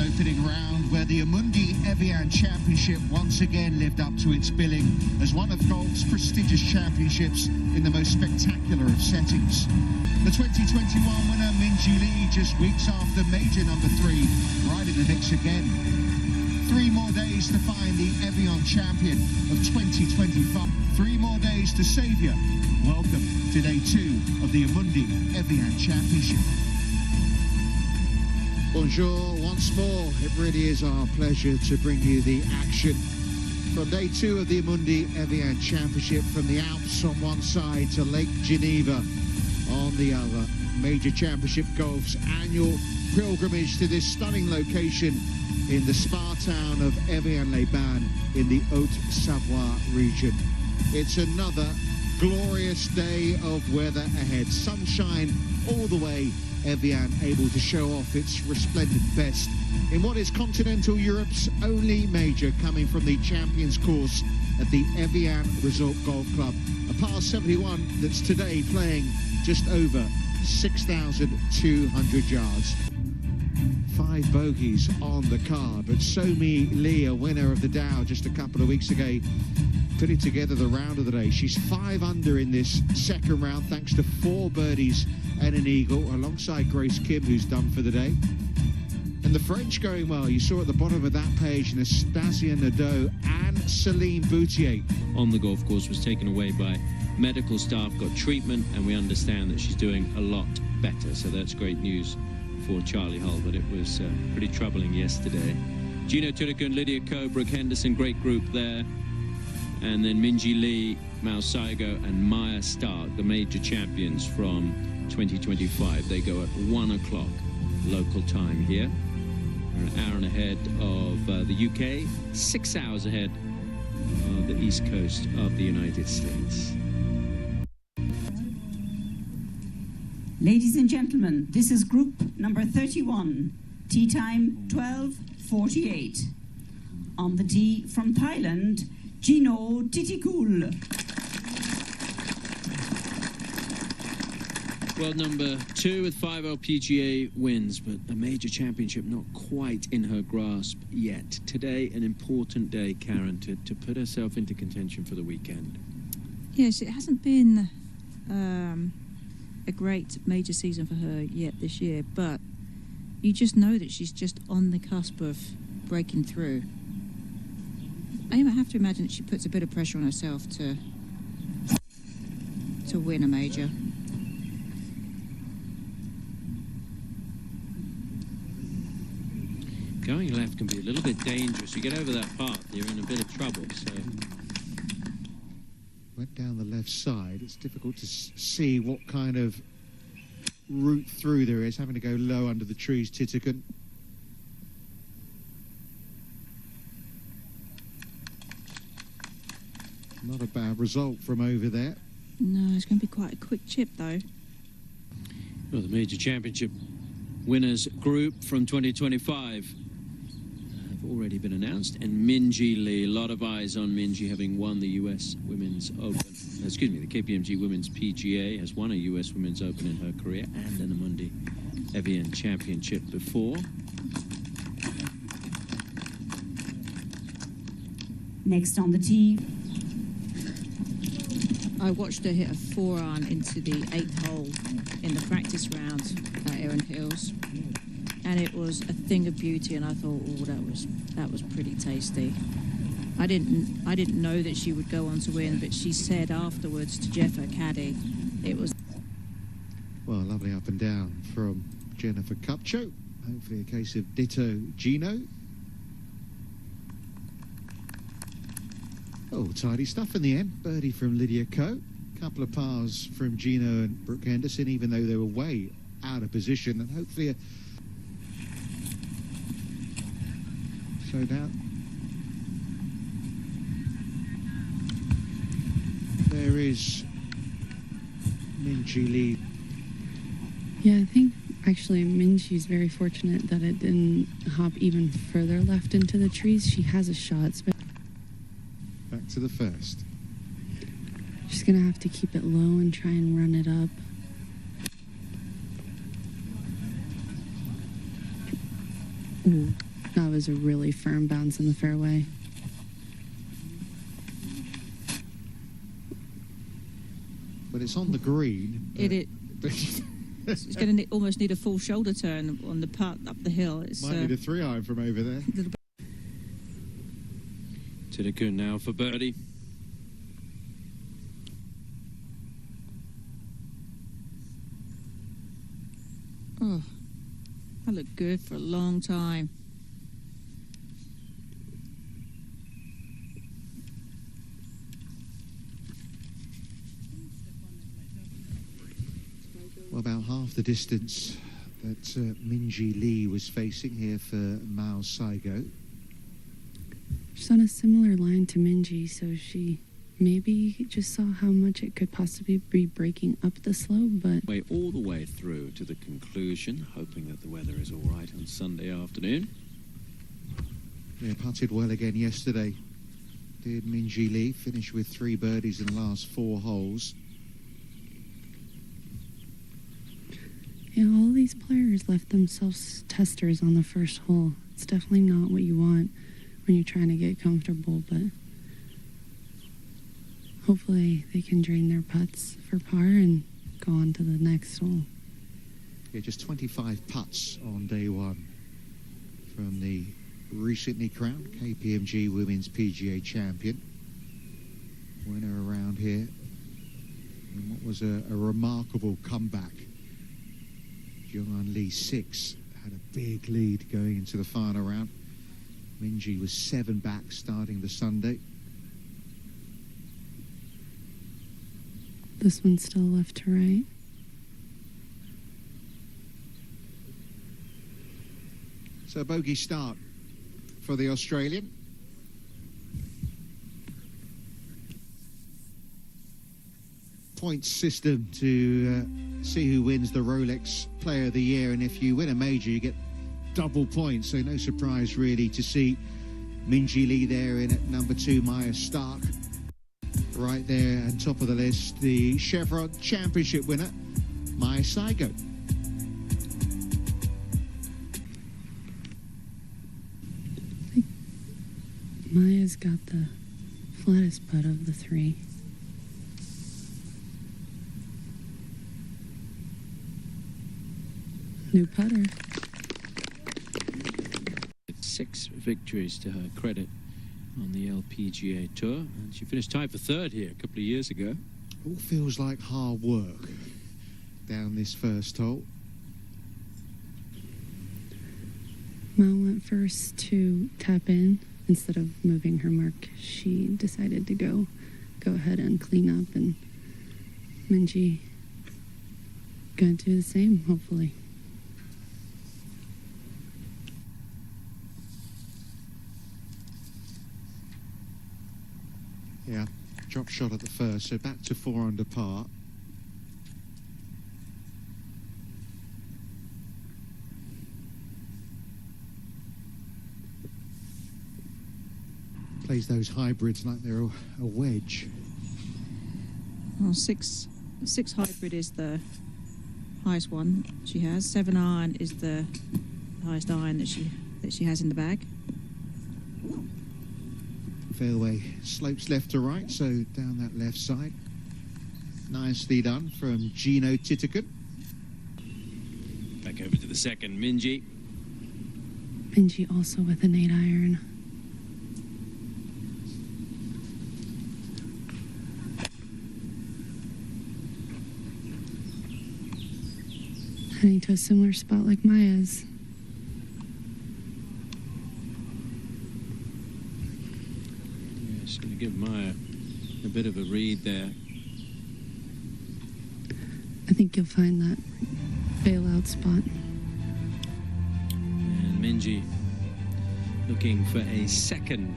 opening round where the Amundi Evian Championship once again lived up to its billing as one of golf's prestigious championships in the most spectacular of settings. The 2021 winner Minjee Lee just weeks after major number 3, right in the mix again. 3 more days to find the Evian champion of 2025. 3 more days to saviour. Welcome to day 2 of the Amundi Evian Championship. Bonjour once more. It really is our pleasure to bring you the action from day 2 of the Amundi Evian Championship, from the Alps on one side to Lake Geneva on the other. Major Championship Golf's annual pilgrimage to this stunning location in the spa town of Evian-les-Bains in the Haute-Savoie region. It's another glorious day of weather ahead. Sunshine all the way. Evian able to show off its resplendent best in what is continental Europe's only major, coming from the Champions Course at the Evian Resort Golf Club. A par 71 that's today playing just over 6,200 yards. 5 bogeys on the card, but Minjee Lee, a winner of the Dow just a couple of weeks ago, putting together the round of the day. She's 5 under in this second round thanks to 4 birdies and an eagle, alongside Grace Kim, who's done for the day. And the French going well. You saw at the bottom of that page Anastasia Nadeau and Celine Boutier. On the golf course, was taken away by medical staff, got treatment, and we understand that she's doing a lot better. So that's great news for Charlie Hull, but it was pretty troubling yesterday. Gino Turikun, Lydia Ko, Brooke Henderson, great group there. And then Minjee Lee, Mao Saigo, and Maya Stark, the major champions from 2025. They go at 1 o'clock local time here. We're an hour and ahead of the UK, 6 hours ahead of the east coast of the United States. Ladies and gentlemen, this is group number 31, tee time 12:48. On the tee from Thailand, Gino Titikul. World number 2 with 5 LPGA wins, but a major championship not quite in her grasp yet. Today, an important day, Karen, to put herself into contention for the weekend. Yes, it hasn't been a great major season for her yet this year, but you just know that she's just on the cusp of breaking through. I have to imagine that she puts a bit of pressure on herself to win a major. Going left can be a little bit dangerous. You get over that path, you're in a bit of trouble. So went down the left side. It's difficult to see what kind of route through there is, having to go low under the trees. Titikun. Not a bad result from over there. No, it's going to be quite a quick chip, though. Well, the major championship winners group from 2025 have already been announced, and Minjee Lee, a lot of eyes on Minjee, having won the US Women's Open. Excuse me, the KPMG Women's PGA, has won a US Women's Open in her career and an Amundi Evian Championship before. Next on the tee. I watched her hit a 4-iron into the 8th hole in the practice round at Erin Hills, and it was a thing of beauty. And I thought, oh, that was pretty tasty. I didn't know that she would go on to win, but she said afterwards to Jeff, her caddy, it was. Well, lovely up and down from Jennifer Kupcho. Hopefully a case of ditto Gino. Oh, tidy stuff in the end. Birdie from Lydia Ko. Couple of pars from Gino and Brooke Henderson, even though they were way out of position. And hopefully slow down. There is Minjee Lee. Yeah, I think actually Minjee's very fortunate that it didn't hop even further left into the trees. She has a shot. Back to the first. She's going to have to keep it low and try and run it up. Ooh. That was a really firm bounce in the fairway. But it's on the green. It's going to almost need a full shoulder turn on the putt up the hill. It's Might need a 3-iron from over there. Tidekun now for birdie. Oh, that looked good for a long time. Well, about half the distance that Minjee Lee was facing here for Mao Saigo. She's on a similar line to Minjee, so she maybe just saw how much it could possibly be breaking up the slope, but... Way all the way through to the conclusion, hoping that the weather is all right on Sunday afternoon. Yeah, putted well again yesterday. Did Minjee Lee finish with 3 birdies in the last 4 holes. Yeah, all these players left themselves testers on the first hole. It's definitely not what you want when you're trying to get comfortable, but hopefully they can drain their putts for par and go on to the next hole. Yeah, just 25 putts on day 1 from the recently crowned KPMG Women's PGA Champion. Winner around here in what was a remarkable comeback. Jung-An Lee 6 had a big lead going into the final round. Minjee was 7 back starting the Sunday. This one's still left to right. So bogey start for the Australian. Points system to see who wins the Rolex Player of the Year, and if you win a major you get double points, so no surprise really to see Minjee Lee there in at number 2, Maya Stark right there on top of the list. The Chevron Championship winner, Maya Saigo. Maya's got the flattest putt of the 3. New putter. 6 victories to her credit on the LPGA Tour, and she finished tied for 3rd here a couple of years ago. All feels like hard work down this first hole. Mao went first to tap in. Instead of moving her mark, she decided to go ahead and clean up, and Minjee gonna do the same, hopefully. Yeah, drop shot at the first, so back to 4 under par. Plays those hybrids like they're a wedge. Well, six hybrid is the highest one she has. 7 iron is the highest iron that she has in the bag. Fairway slopes left to right, so down that left side. Nicely done from Gino Tidekun. Back over to the second, Minjee. Minjee also with an 8 iron. Heading to a similar spot like Maya's. Yeah, she's going to give Maya a bit of a read there. I think you'll find that bailout spot. And Minjee looking for a 2nd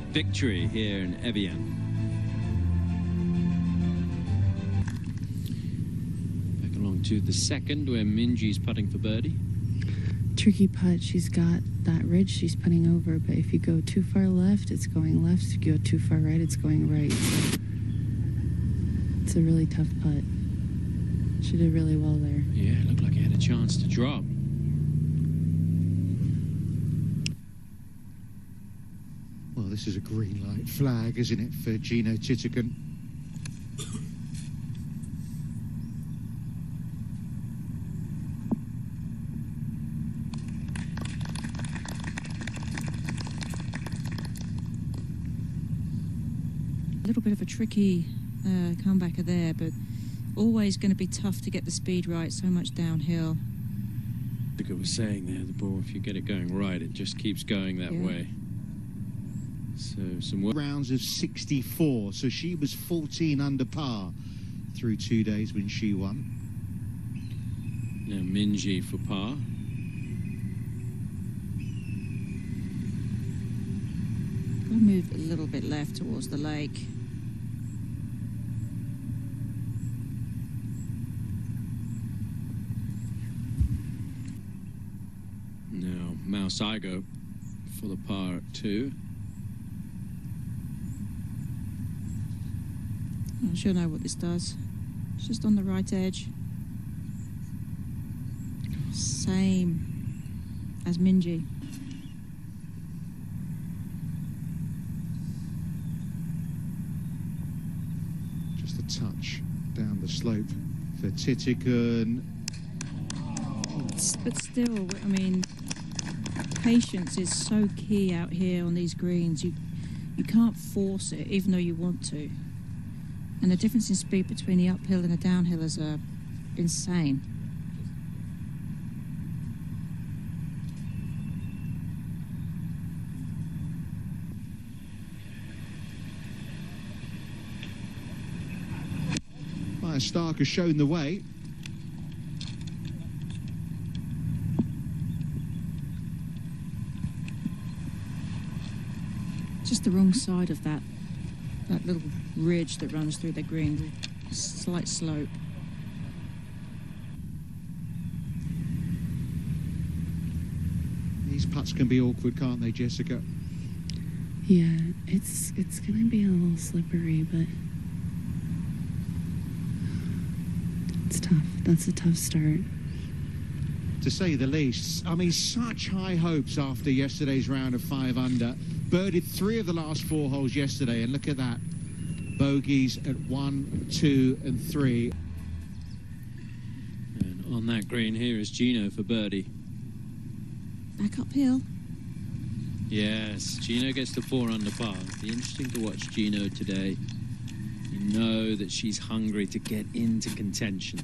victory here in Evian. To the 2nd, where Minjee's putting for birdie. Tricky putt. She's got that ridge she's putting over, but if you go too far left, it's going left. If you go too far right, it's going right. So it's a really tough putt. She did really well there. Yeah, it looked like he had a chance to drop. Well, this is a green light flag, isn't it, for Gino Titigan? A little bit of a tricky comebacker there, but always going to be tough to get the speed right, so much downhill. Like I was saying there, the ball, if you get it going right, it just keeps going that way. So some work. Rounds of 64, so she was 14 under par through 2 days when she won. Now Minji for par. We'll move a little bit left towards the lake. Now Mouse Igo for the par at 2. I should know what this does. It's just on the right edge. Same as Minji. Just a touch down the slope for Titigan. But still, I mean, patience is so key out here on these greens. You can't force it, even though you want to. And the difference in speed between the uphill and the downhill is insane. Maya Stark has shown the way. Just the wrong side of that little ridge that runs through the green, slight slope. These putts can be awkward, can't they, Jessica? Yeah, it's gonna be a little slippery, but it's tough. That's a tough start. To say the least. I mean, such high hopes after yesterday's round of 5 under. Birdied 3 of the last 4 holes yesterday, and look at that. Bogeys at 1, 2 and 3. And on that green here is Gino for birdie. Back uphill. Yes, Gino gets to 4 under par. Be interesting to watch Gino today. You know that she's hungry to get into contention.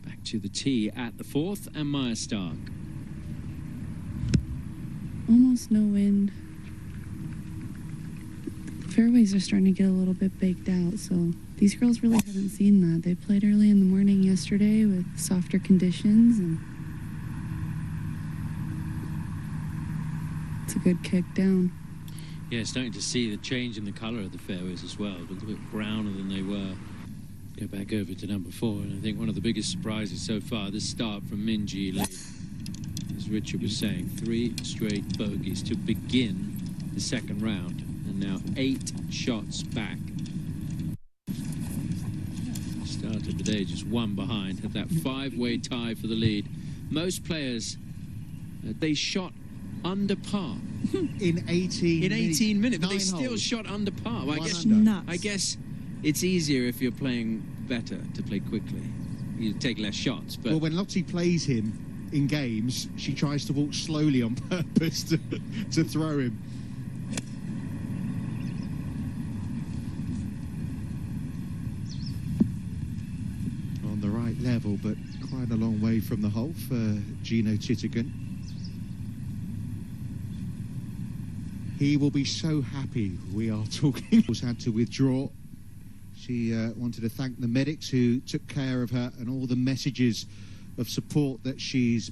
Back to the tee at the 4th, and Maya Stark. Almost no wind. Fairways are starting to get a little bit baked out, so these girls really haven't seen that. They played early in the morning yesterday with softer conditions, and it's a good kick down. Yeah, starting to see the change in the colour of the fairways as well. A little bit browner than they were. Go back over to number 4, and I think one of the biggest surprises so far, this start from Minji Lee. As Richard was saying, 3 straight bogeys to begin the second round, and now 8 shots back. Started the day just 1 behind, had that 5-way tie for the lead. Most players, they shot under par. In 18 minutes, but they 9 still holes. shot under par. Well, Under. I guess it's easier if you're playing better to play quickly. You take less shots, but... Well, when Lottie plays him in games, she tries to walk slowly on purpose to throw him. On the right level, but quite a long way from the hole for Gino Titigan. He will be so happy we are talking. She had to withdraw. She wanted to thank the medics who took care of her and all the messages of support that she's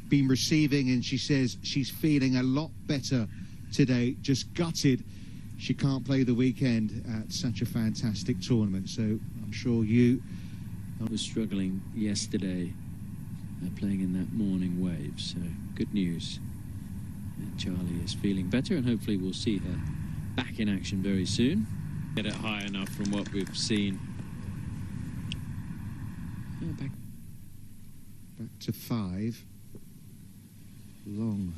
been receiving, and she says she's feeling a lot better today, just gutted she can't play the weekend at such a fantastic tournament. So I'm sure you... I was struggling yesterday playing in that morning wave, so good news. And Charlie is feeling better, and hopefully we'll see her back in action very soon. Get it high enough from what we've seen. Back to 5. Long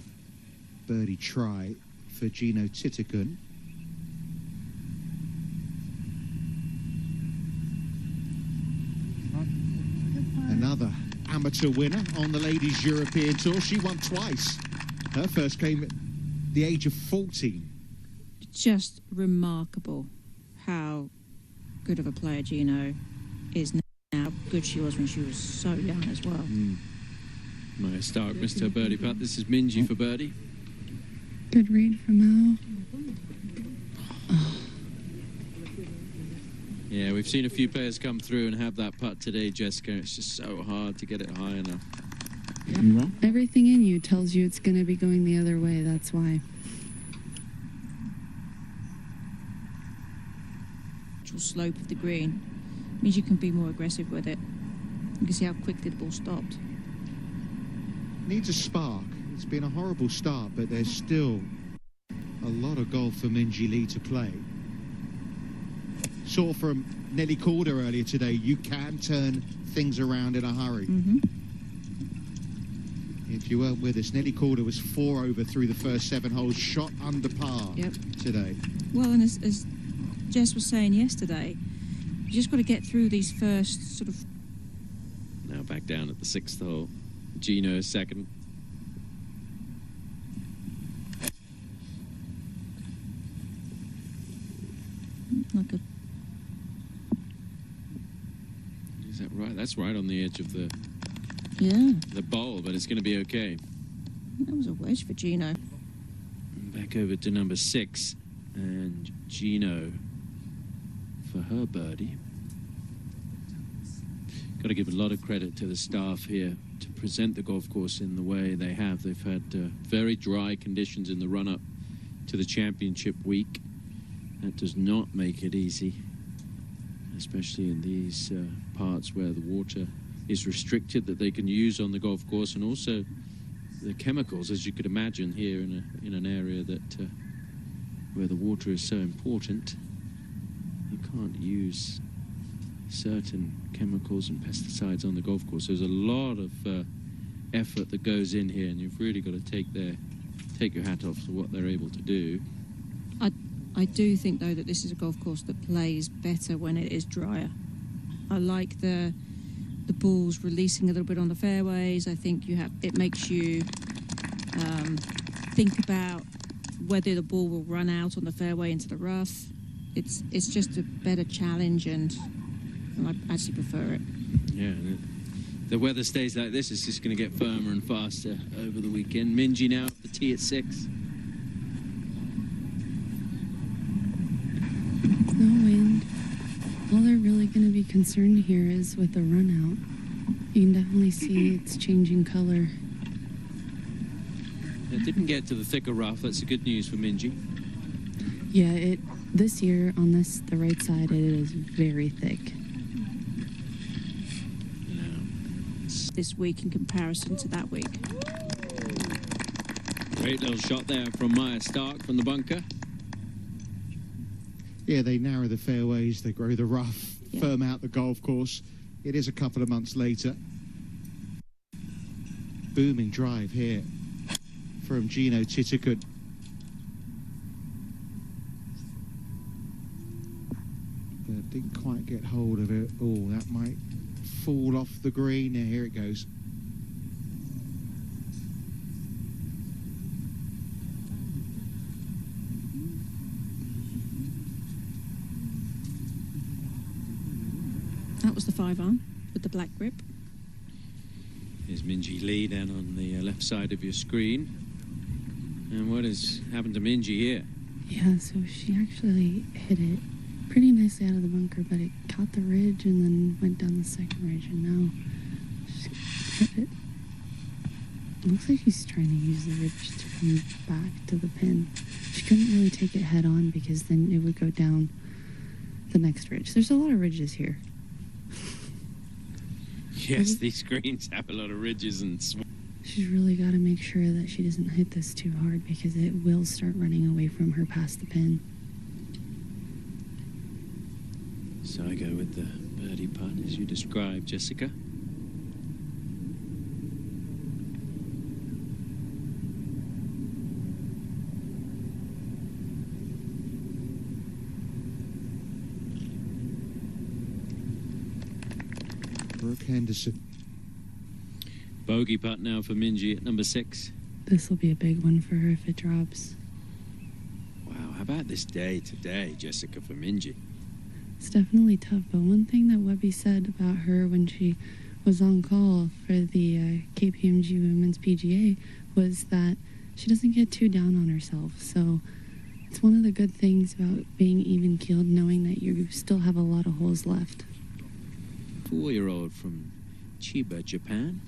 birdie try for Gino Titicun. Another amateur winner on the Ladies European Tour. She won twice. Her first came at the age of 14. Just remarkable how good of a player Gino is now. How good she was when she was so young as well. Maya Stark missed her birdie putt. This is Minjee for birdie. Good read from Al. Yeah, we've seen a few players come through and have that putt today, Jessica. It's just so hard to get it high enough. Everything in you tells you it's going to be going the other way. That's why. Slope of the green means you can be more aggressive with it. You can see how quickly the ball stopped. Needs a spark. It's been a horrible start, but there's still a lot of golf for Minjee Lee to play. Saw from Nelly Calder earlier today, you can turn things around in a hurry. If you weren't with us, Nelly Calder was 4 over through the first 7 holes, shot under par today. Well, and as Jess was saying yesterday, you just got to get through these first sort of... Now back down at the 6th hole. Gino second. Like a... Is that right? That's right on the edge of the bowl, but it's going to be okay. That was a wedge for Gino. Back over to number 6, and Gino for her birdie. Got to give a lot of credit to the staff here to present the golf course in the way they have. They've had very dry conditions in the run-up to the championship week. That does not make it easy, especially in these parts where the water is restricted that they can use on the golf course, and also the chemicals, as you could imagine, here in an area that where the water is so important. You can't use certain chemicals and pesticides on the golf course. There's a lot of effort that goes in here, and you've really got to take your hat off to what they're able to do. I do think, though, that this is a golf course that plays better when it is drier. I like the balls releasing a little bit on the fairways. I think it makes you think about whether the ball will run out on the fairway into the rough. It's just a better challenge, and I actually prefer it. Yeah, the weather stays like this, it's just going to get firmer and faster over the weekend. Minjee now at the tee at 6. No wind. All they're really going to be concerned here is with the run out. You can definitely see it's changing color. It didn't get to the thicker rough. That's the good news for Minjee. Yeah, this year on the right side, it is very thick. This week in comparison to that week. Great little shot there from Maya Stark from the bunker. Yeah, they narrow the fairways, they grow the rough, firm out the golf course. It is a couple of months later. Booming drive here from Gino Titicun. But didn't quite get hold of it. Oh, that might fall off the green. Yeah, here it goes. That was the 5-iron with the black grip. Here's Minjee Lee down on the left side of your screen. And what has happened to Minjee here? Yeah, so she actually hit it pretty nicely out of the bunker, but it caught the ridge and then went down the second ridge, and now she hit it. It looks like she's trying to use the ridge to come back to the pin. She couldn't really take it head on because then it would go down the next ridge. There's a lot of ridges here. Yes, these greens have a lot of ridges and She's really got to make sure that she doesn't hit this too hard because it will start running away from her past the pin. So I go with the birdie putt as you described, Jessica. Brooke Henderson. Bogey putt now for Minjee at number 6. This will be a big one for her if it drops. Wow, how about this day today, Jessica, for Minjee? It's definitely tough, but one thing that Webby said about her when she was on call for the KPMG Women's PGA was that she doesn't get too down on herself. So it's one of the good things about being even-keeled, knowing that you still have a lot of holes left. 4-year-old from Chiba, Japan.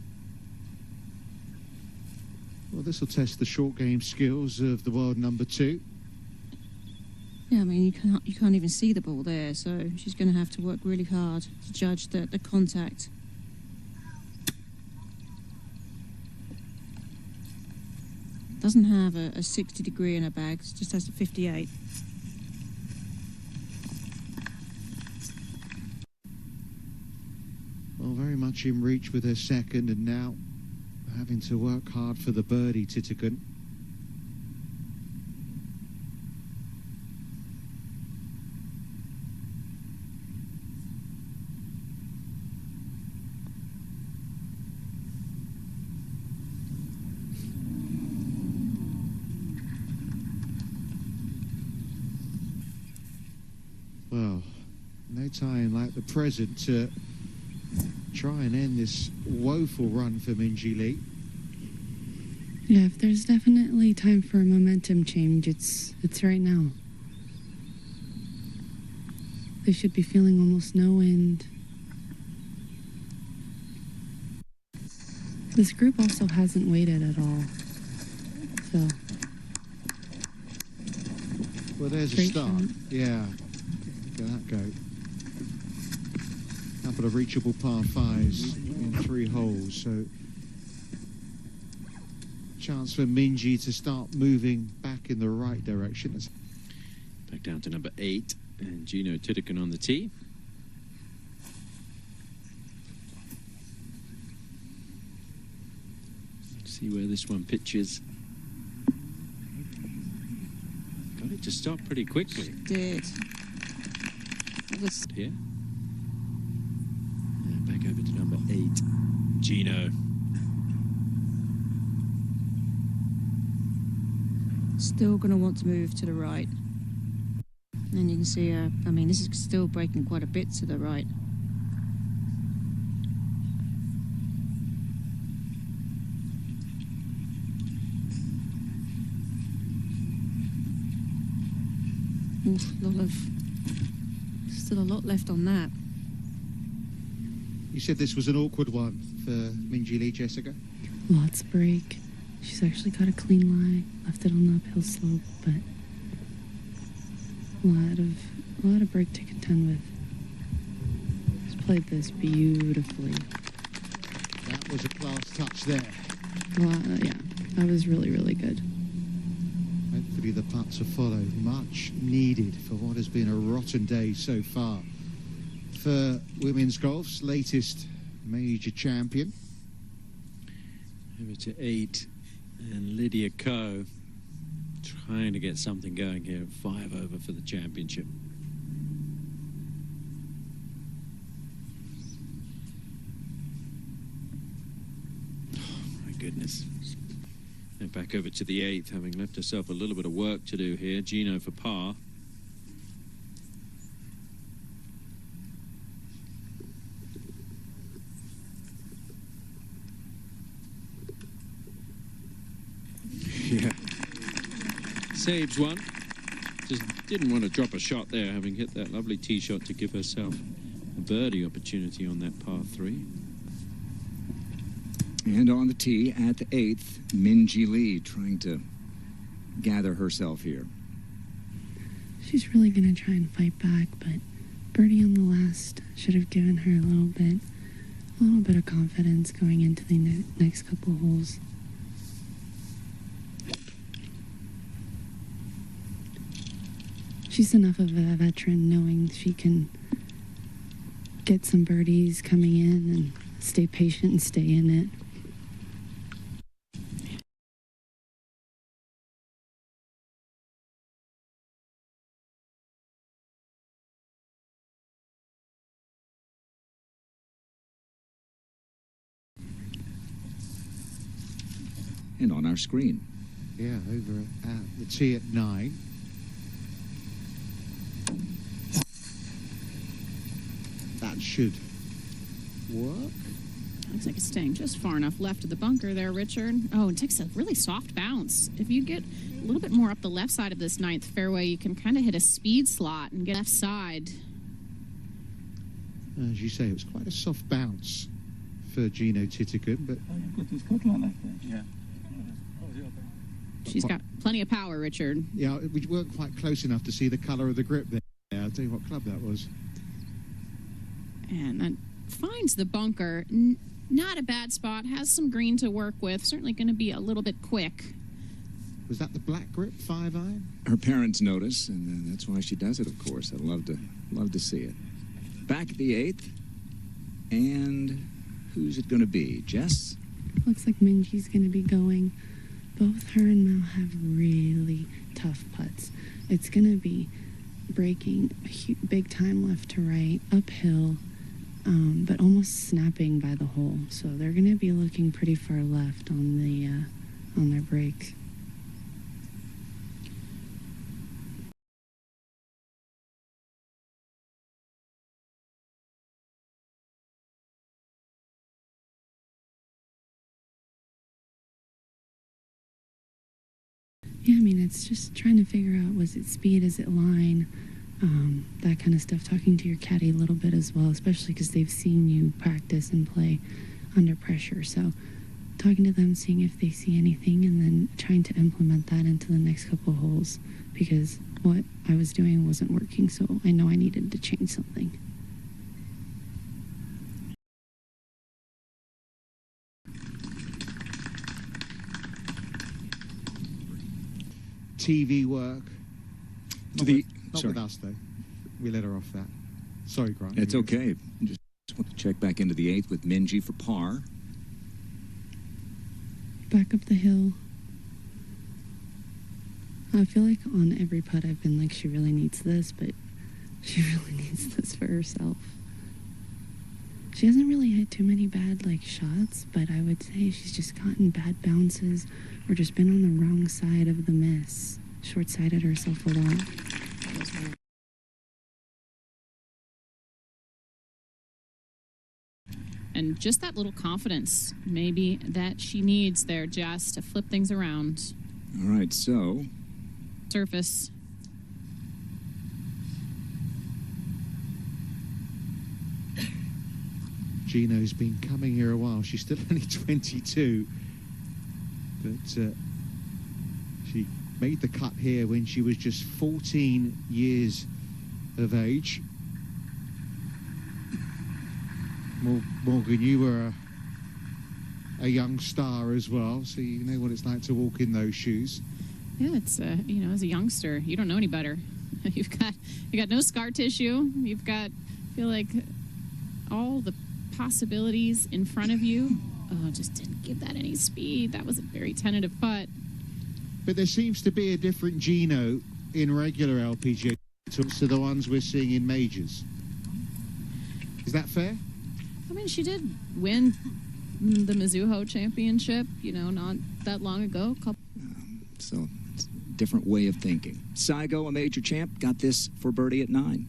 Well, this will test the short game skills of the world number 2. Yeah, I mean, you can't even see the ball there, so she's going to have to work really hard to judge the contact. Doesn't have a 60 degree in her bag, it just has a 58. Well, very much in reach with her second, and now having to work hard for the birdie, Titigan. Well, no time like the present to try and end this woeful run for Minjee Lee. Yeah, if there's definitely time for a momentum change, it's right now. They should be feeling almost no wind. This group also hasn't waited at all. So. Well, there's a Great start. shot. Yeah. Look at that go. Couple of reachable par 5s in 3 holes. So, chance for Minjee to start moving back in the right direction. Back down to number 8, and Gino Titigan on the tee. Let's see where this one pitches. Got it to stop pretty quickly. Did. Here. And back over to number 8, Gino. Still going to want to move to the right. And you can see, I mean, this is still breaking quite a bit to the right. Oof, still a lot left on that. You said this was an awkward one for Minjee Lee, Jessica? Lots break. She's actually got a clean lie, left it on the uphill slope, but a lot of break to contend with. She's played this beautifully. That was a class touch there. Yeah, that was really, really good. Hopefully the putts will follow. Much needed for what has been a rotten day so far for women's golf's latest major champion. Over to 8, and Lydia Ko trying to get something going here. 5 over for the championship. Oh, my goodness. And back over to the 8th, having left herself a little bit of work to do here. Gino for par. Yeah. Saves one. Just didn't want to drop a shot there, having hit that lovely tee shot to give herself a birdie opportunity on that par 3. And on the tee at the 8th, Minjee Lee trying to gather herself here. She's really going to try and fight back, but birdie on the last should have given her a little bit of confidence going into the next couple holes. She's enough of a veteran knowing she can get some birdies coming in and stay patient and stay in it. and on our screen. Yeah, over at the tee at 9. That should work. Looks like it's staying just far enough left of the bunker there, Richard. Oh, it takes a really soft bounce. If you get a little bit more up the left side of this 9th fairway, you can kind of hit a speed slot and get left side. As you say, it was quite a soft bounce for Gino Titicoon, but She's got plenty of power, Richard. yeah, we weren't quite close enough to see the colour of the grip there. I'll tell you what club that was. And that finds the bunker. Not a bad spot. Has some green to work with. Certainly going to be a little bit quick. Was that the black grip 5-iron? Her parents notice, and that's why she does it, of course. I'd love to see it. Back at the 8th, and who's it going to be? Jess? Looks like Minji's going to be going. Both her and Mel have really tough putts. It's going to be breaking big time left to right, uphill, but almost snapping by the hole. So they're going to be looking pretty far left on their breaks. Yeah, I mean, it's just trying to figure out, was it speed, is it line, that kind of stuff. Talking to your caddy a little bit as well, especially because they've seen you practice and play under pressure. So talking to them, seeing if they see anything, and then trying to implement that into the next couple of holes, because what I was doing wasn't working, so I know I needed to change something. TV work. Not Sorry. with us, though. We let her off that. Sorry, Grant. It's okay. Just want to check back into the 8th with Minji for par. Back up the hill. I feel like on every putt I've been like, she really needs this, but she really needs this for herself. She hasn't really hit too many bad shots, but I would say she's just gotten bad bounces or just been on the wrong side of the miss. Short-sighted herself a lot. And just that little confidence, maybe, that she needs there, Jess, to flip things around. All right, so Surface. Gino's been coming here a while. She's still only 22, but she made the cut here when she was just 14 years of age. Morgan, you were a young star as well, so you know what it's like to walk in those shoes. Yeah, it's as a youngster, you don't know any better. You got no scar tissue. You've got, I feel like, all the possibilities in front of you. Oh, just didn't give that any speed. That was a very tentative putt. But there seems to be a different Gino in regular LPGA tours to the ones we're seeing in majors. Is that fair? I mean, she did win the Mizuho Championship, not that long ago. so it's a different way of thinking. Saigo, a major champ, got this for birdie at 9.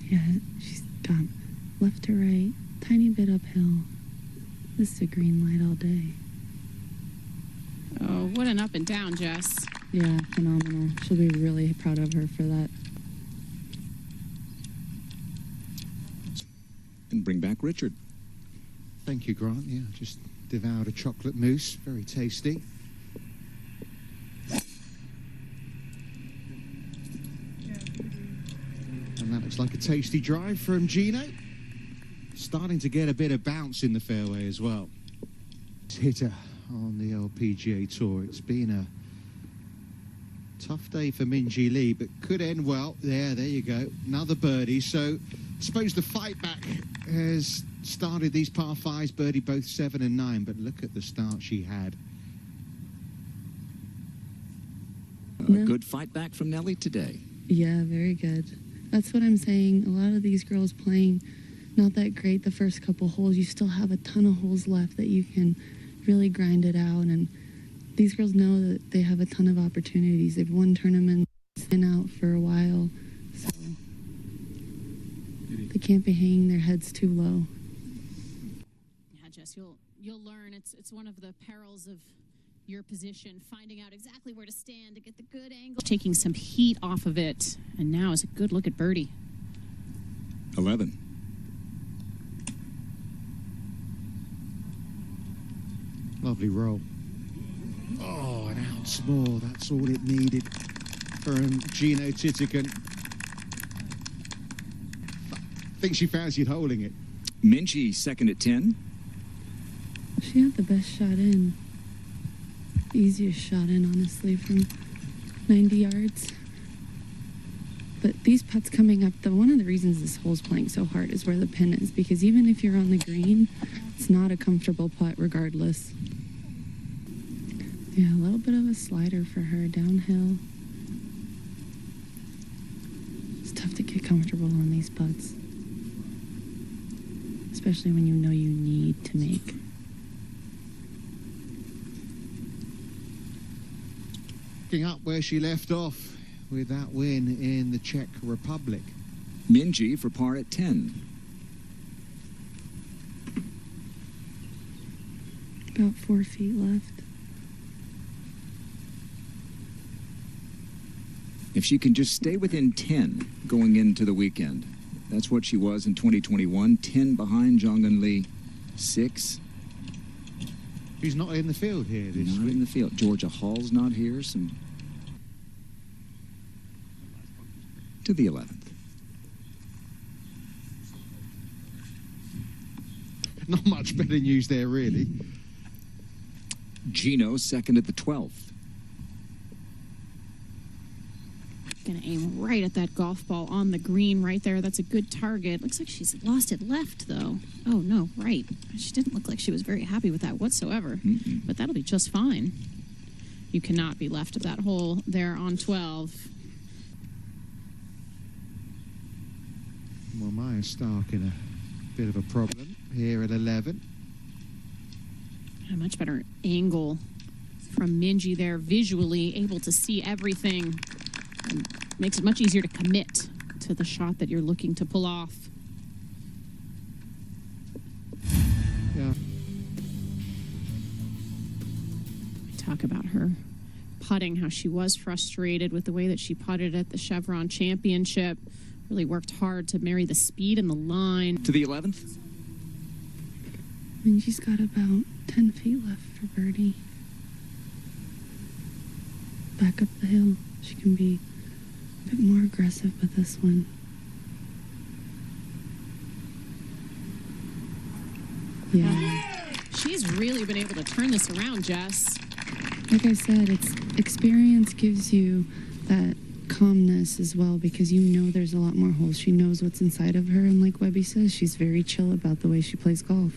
Yeah, she's got left to right, tiny bit uphill. This is a green light all day. Oh, what an up and down, Jess. Yeah, phenomenal. She'll be really proud of her for that. And bring back Richard. Thank you, Grant. Yeah, just devoured a chocolate mousse. Very tasty. And that looks like a tasty drive from Gino. Starting to get a bit of bounce in the fairway as well. Hitter on the LPGA Tour. It's been a tough day for Minji Lee, but could end well. There you go. Another birdie. So I suppose the fight back has started these par 5s, birdie both 7 and 9, but look at the start she had. A good fight back from Nelly today. Yeah, very good. That's what I'm saying. A lot of these girls playing not that great the first couple holes. You still have a ton of holes left that you can really grind it out. And these girls know that they have a ton of opportunities. They've won tournaments, been out for a while, so they can't be hanging their heads too low. Yeah, Jess, you'll learn. It's one of the perils of your position, finding out exactly where to stand to get the good angle, taking some heat off of it. And now is a good look at birdie. 11. Lovely roll. Oh, an ounce more. That's all it needed from Gino Titican. I think she fancied holding it. Minchie second at 10. She had the best shot in. Easiest shot in, honestly, from 90 yards. But these putts coming up, one of the reasons this hole's playing so hard is where the pin is, because even if you're on the green, it's not a comfortable putt regardless. Yeah, a little bit of a slider for her downhill. It's tough to get comfortable on these putts, especially when you know you need to make. Picking up where she left off with that win in the Czech Republic. Minchie for par at 10. About 4 feet left. If she can just stay within 10 going into the weekend, that's what she was in 2021. 10 behind Jong-Un Lee, 6. Who's not in the field here this Not week? in the field. Georgia Hall's not here. To the 11th. Not much better news there, really. Gino second at the 12th. Gonna aim right at that golf ball on the green right there. That's a good target. Looks like she's lost it left, though. Oh, no, right. She didn't look like she was very happy with that whatsoever. But that'll be just fine. You cannot be left of that hole there on 12. Well, Maya Stark in a bit of a problem here at 11. A much better angle from Minchie there, visually able to see everything. And makes it much easier to commit to the shot that you're looking to pull off. Yeah. Talk about her putting, how she was frustrated with the way that she putted at the Chevron Championship. Really worked hard to marry the speed and the line. To the 11th. And she's got about 10 feet left for birdie. Back up the hill. She can be a bit more aggressive with this one. Yeah. She's really been able to turn this around, Jess. Like I said, experience gives you that calmness as well, because you know there's a lot more holes. She knows what's inside of her, and like Webby says, she's very chill about the way she plays golf.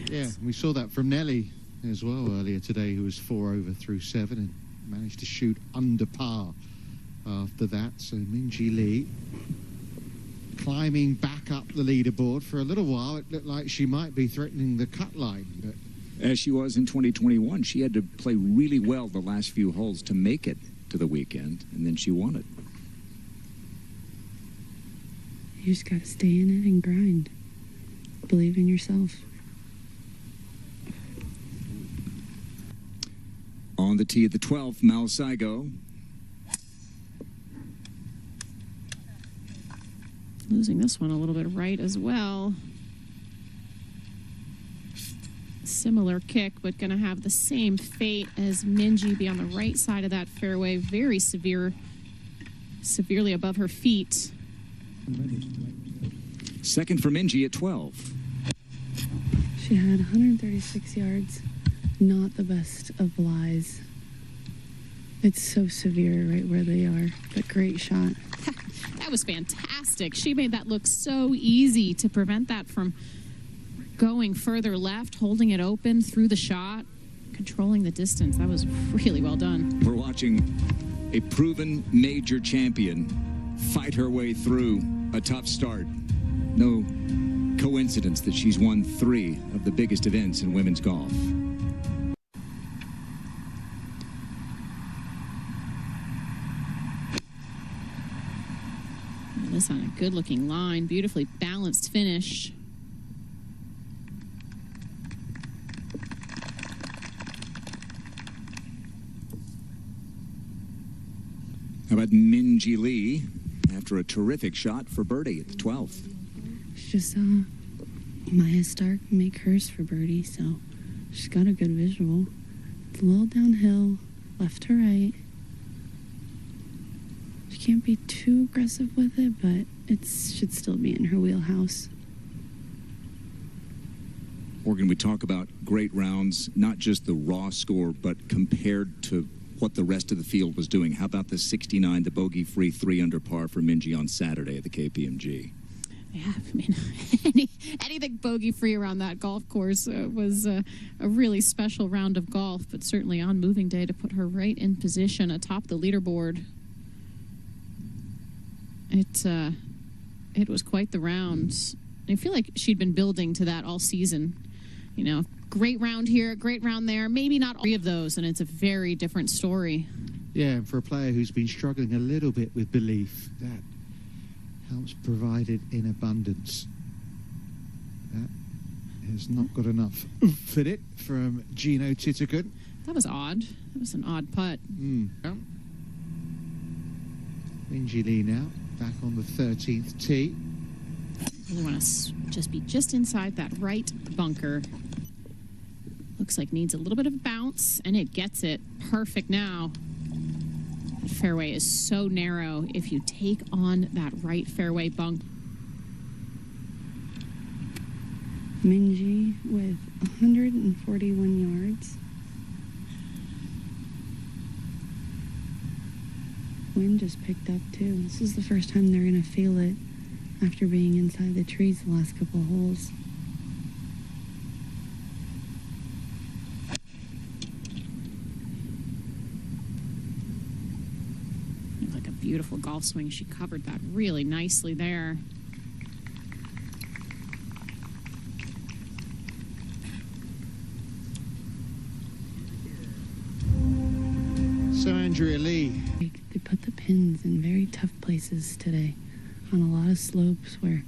Yeah, we saw that from Nelly as well earlier today, who was 4 over through 7 and managed to shoot under par after that. So Minchie Lee climbing back up the leaderboard. For a little while, it looked like she might be threatening the cut line, but As she was in 2021, she had to play really well the last few holes to make it to the weekend, and then she won it. You just gotta stay in it and grind. Believe in yourself. On the tee at the 12th, Malsaigo. Losing this one a little bit right as well. Similar kick, but going to have the same fate as Minchie, be on the right side of that fairway. Very severely above her feet. Second for Minchie at 12. She had 136 yards. Not the best of lies. It's so severe right where they are, but great shot. That was fantastic. She made that look so easy to prevent that from going further left, holding it open through the shot, controlling the distance. That was really well done. We're watching a proven major champion fight her way through a tough start. No coincidence that she's won 3 of the biggest events in women's golf. This on a good-looking line, beautifully balanced finish. How about Minji Lee after a terrific shot for birdie at the 12th? She just saw Maya Stark make hers for birdie, so she's got a good visual. It's a little downhill, left to right. She can't be too aggressive with it, but it should still be in her wheelhouse. Morgan, we talk about great rounds, not just the raw score, but compared to what the rest of the field was doing. How about the 69, the bogey-free 3 under par for Minji on Saturday at the KPMG? Yeah, I mean, anything bogey-free around that golf course was a really special round of golf, but certainly on moving day to put her right in position atop the leaderboard. It was quite the round. I feel like she'd been building to that all season. You know, great round here, great round there. Maybe not all 3 of those, and it's a very different story. Yeah, and for a player who's been struggling a little bit with belief, that helps provide it in abundance. That has not got enough oomph in it from Gino Titigan. That was odd. That was an odd putt. Minji Lee now back on the 13th tee. Really want to just be just inside that right bunker. Looks like needs a little bit of a bounce, and it gets it perfect now. The fairway is so narrow if you take on that right fairway bunk. Minji with 141 yards. Wind just picked up too. This is the first time they're going to feel it after being inside the trees the last couple holes. Like a beautiful golf swing. She covered that really nicely there. So Andrea Lee. They put the pins in very tough places today on a lot of slopes where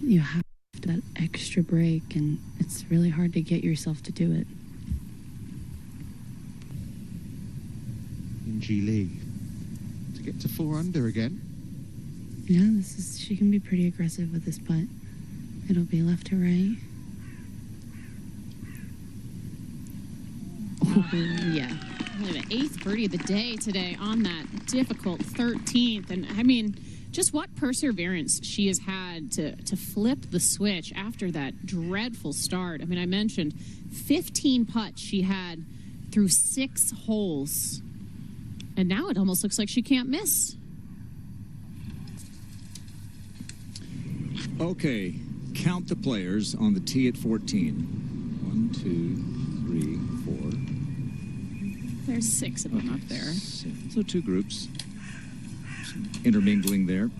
you have that extra break, and it's really hard to get yourself to do it. Minji Lee to get to 4 under again. Yeah, she can be pretty aggressive with this putt. It'll be left to right. Yeah. Only the 8th birdie of the day today on that difficult 13th. And I mean, just what perseverance she has had to flip the switch after that dreadful start. I mean, I mentioned 15 putts she had through 6 holes. And now it almost looks like she can't miss. Okay, count the players on the tee at 14. 1, 2, 3, 4. There's 6 of them up there. So 2 groups. Some intermingling there.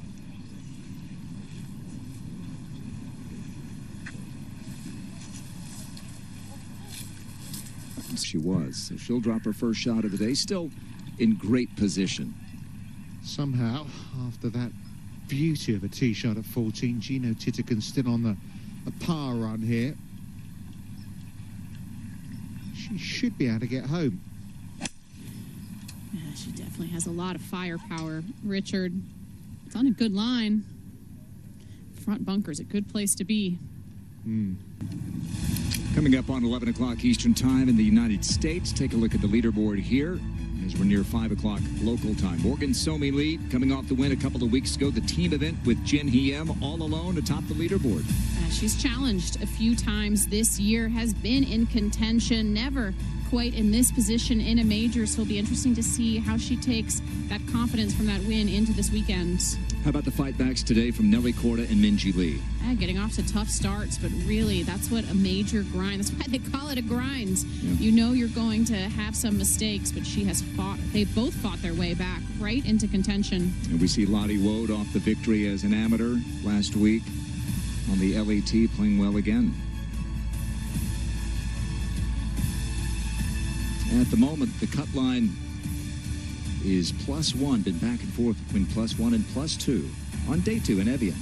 She was. So she'll drop her first shot of the day. Still in great position. Somehow, after that beauty of a tee shot at 14, Gino Titigan still on a par run here. She should be able to get home. Yeah, she definitely has a lot of firepower. Richard, it's on a good line. Front bunker's a good place to be. Coming up on 11 o'clock Eastern Time in the United States, take a look at the leaderboard here as we're near 5 o'clock local time. Morgan Somi Lee coming off the win a couple of weeks ago, the team event with Jin Hiem all alone atop the leaderboard. She's challenged a few times this year, has been in contention, never quite in this position in a major, so it'll be interesting to see how she takes that confidence from that win into this weekend. How about the fight backs today from Nelly Korda and Minji Lee? Getting off to tough starts, but really that's what a major grind, that's why they call it a grind. Yeah. You know you're going to have some mistakes, but she has they both fought their way back right into contention. And we see Lottie Woad off the victory as an amateur last week. on the LAT, playing well again. At the moment, the cut line is +1, been back and forth between +1 and +2 on day 2 in Evian.